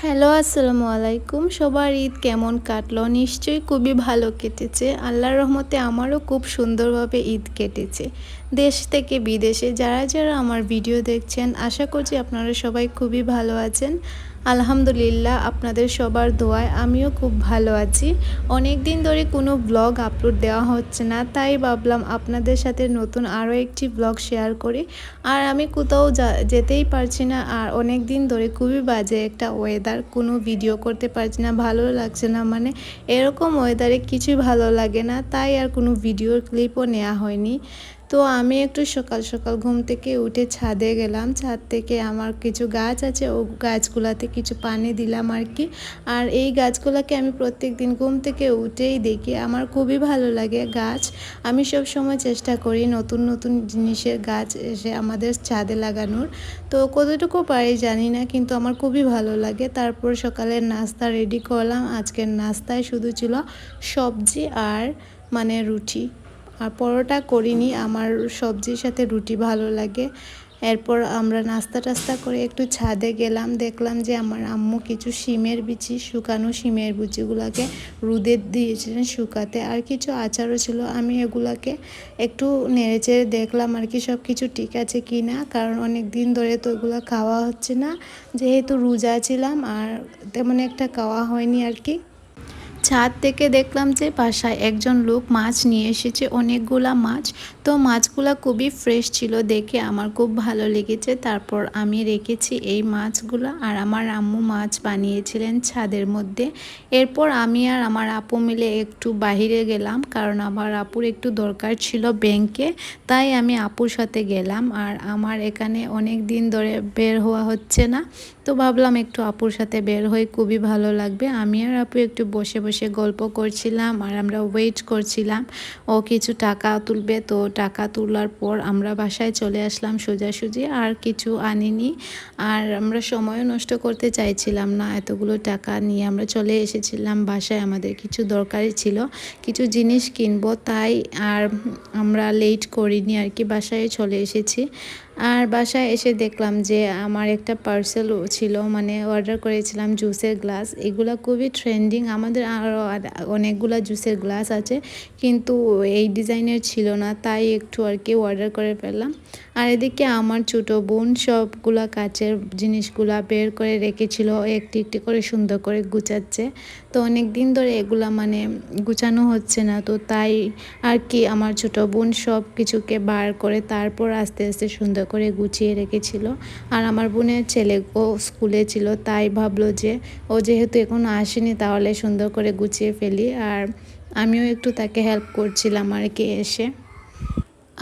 Hello, আসসালামু আলাইকুম। সবার ঈদ কেমন কাটলো? নিশ্চয়ই খুবই ভালো কেটেছে। আল্লাহর রহমতে আমারও খুব সুন্দরভাবে ঈদ কেটেছে। দেশ থেকে বিদেশে যারা যারা আমার ভিডিও দেখছেন, আশা করছি আপনারা সবাই খুবই ভালো আছেন। আলহামদুলিল্লাহ, আপনাদের সবার দোয়ায় আমিও খুব ভালো আছি। অনেক দিন ধরে কোনো ব্লগ আপলোড দেওয়া হচ্ছে না, তাই ভাবলাম আপনাদের সাথে নতুন আরও একটি ব্লগ শেয়ার করি। আর আমি কোথাও যেতেই পারছি না, আর অনেক দিন ধরে খুবই বাজে একটা ওয়েদার, কোনো ভিডিও করতে পারছি না, ভালো লাগছে না। মানে এরকম ওয়েদারে কিছুই ভালো লাগে না, তাই আর কোনো ভিডিওর ক্লিপও নেওয়া হয়নি। তো আমি একটু সকাল সকাল ঘুম থেকে উঠে ছাদে গেলাম। ছাদ থেকে আমার কিছু গাছ আছে, ও গাছগুলাতে কিছু পানি দিলাম আর কি। আর এই গাছগুলোকে আমি প্রত্যেক দিন ঘুম থেকে উঠেই দেখি, আমার খুবই ভালো লাগে গাছ। আমি সব সময় চেষ্টা করি নতুন নতুন জিনিসের গাছ এসে আমাদের ছাদে লাগানোর। তো কতটুকু পারি জানি না, কিন্তু আমার খুবই ভালো লাগে। তারপর সকালের নাস্তা রেডি করলাম। আজকের নাস্তায় শুধু ছিল সবজি আর রুটি, আর পরোটা করিনি, আমার সবজির সাথে রুটি ভালো লাগে। এরপর আমরা নাস্তা টাস্তা করে একটু ছাদে গেলাম। দেখলাম যে আমার আম্মু কিছু শিমের বিচি, শুকানো শিমের বিচিগুলোকে রোদে দিয়েছিলেন শুকাতে, আর কিছু আচারও ছিল। আমি এগুলাকে একটু নেড়েচেড়ে দেখলাম আর কি সব কিছু ঠিক আছে কি না, কারণ অনেক দিন ধরে তো এগুলো খাওয়া হচ্ছে না, যেহেতু রোজা ছিলাম আর তেমন একটা খাওয়া হয়নি আর কি। ছাদ থেকে দেখলাম যে বাসায় একজন লোক মাছ নিয়ে এসেছে, অনেকগুলা মাছ। তো মাছগুলা খুবই ফ্রেশ ছিল, দেখে আমার খুব ভালো লেগেছে। তারপর আমি রেখেছি এই মাছগুলো, আর আমার আম্মু মাছ বানিয়েছিলেন ছাদের মধ্যে। এরপর আমি আর আমার আপু মিলে একটু বাহিরে গেলাম, কারণ আমার আপুর একটু দরকার ছিল ব্যাংকে, তাই আমি আপুর সাথে গেলাম। আর আমার এখানে অনেক দিন ধরে বের হওয়া হচ্ছে না, তো ভাবলাম একটু আপুর সাথে বের হয়ে খুবই ভালো লাগবে। আমি আর আপু একটু বসে বসে গল্প করছিলাম, আর আমরা ওয়েট করছিলাম ও কিছু টাকা তুলবে। তো টাকা তোলার পর আমরা বাসায় চলে আসলাম সোজাসুজি, আর কিছু আনিনি। আর আমরা সময়ও নষ্ট করতে চাইছিলাম না, এতগুলো টাকা নিয়ে আমরা চলে এসেছিলাম বাসায়। আমাদের কিছু দরকারি ছিল, কিছু জিনিস কিনবো, তাই আর আমরা লেট করিনি আর কি, বাসায় চলে এসেছি। আর বাসায় এসে দেখলাম যে আমার একটা পার্সেল ছিল, অর্ডার করেছিলাম জুসের গ্লাস। এগুলো খুবই ট্রেন্ডিং, আমাদের আরও অনেকগুলো জুসের গ্লাস আছে, কিন্তু এই ডিজাইনের ছিল না, তাই একটু আর কি অর্ডার করে ফেললাম। আর এদিকে আমার ছোটো বোন সবগুলা কাচের জিনিসগুলা বের করে রেখেছিল, একটি একটি করে সুন্দর করে গুছাচ্ছে। তো অনেক দিন ধরে এগুলা গুছানো হচ্ছে না, তো তাই আর কি আমার ছোটো বোন সব কিছুকে বার করে তারপর আস্তে আস্তে সুন্দর করে গুছিয়ে রেখেছিল। আর আমার বোনের ছেলে ও স্কুলে ছিল, তাই ভাবলো যে ও যেহেতু এখনো আসেনি, তাহলে সুন্দর করে গুছিয়ে ফেলি। আর আমিও একটু তাকে হেল্প করছিলাম আর কি এসে।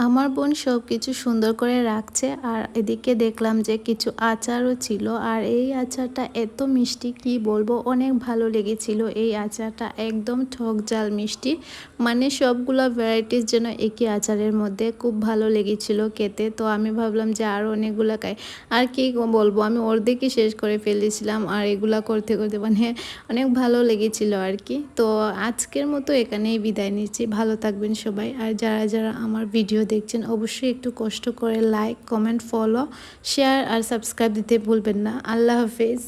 আমার বোন সব কিছু সুন্দর করে রাখছে, আর এদিকে দেখলাম যে কিছু আচারও ছিল। আর এই আচারটা এত মিষ্টি, কি বলবো, অনেক ভালো লেগেছিল এই আচারটা, একদম টক ঝাল মিষ্টি। সবগুলো ভ্যারাইটিস যেন একই আচারের মধ্যে, খুব ভালো লেগেছিল খেতে। তো আমি ভাবলাম যে আরও অনেকগুলো খাই। আর কি বলবো, আমি অর্ধেকই শেষ করে ফেলেছিলাম, আর এগুলা করতে করতে অনেক ভালো লেগেছিল আর কি। তো আজকের মতো এখানেই বিদায় নিচ্ছি, ভালো থাকবেন সবাই। আর যারা যারা আমার ভিডিও দেখছেন, অবশ্যই একটু কষ্ট করে লাইক, কমেন্ট, ফলো, শেয়ার আর সাবস্ক্রাইব দিতে ভুলবেন না। আল্লাহ হাফেজ।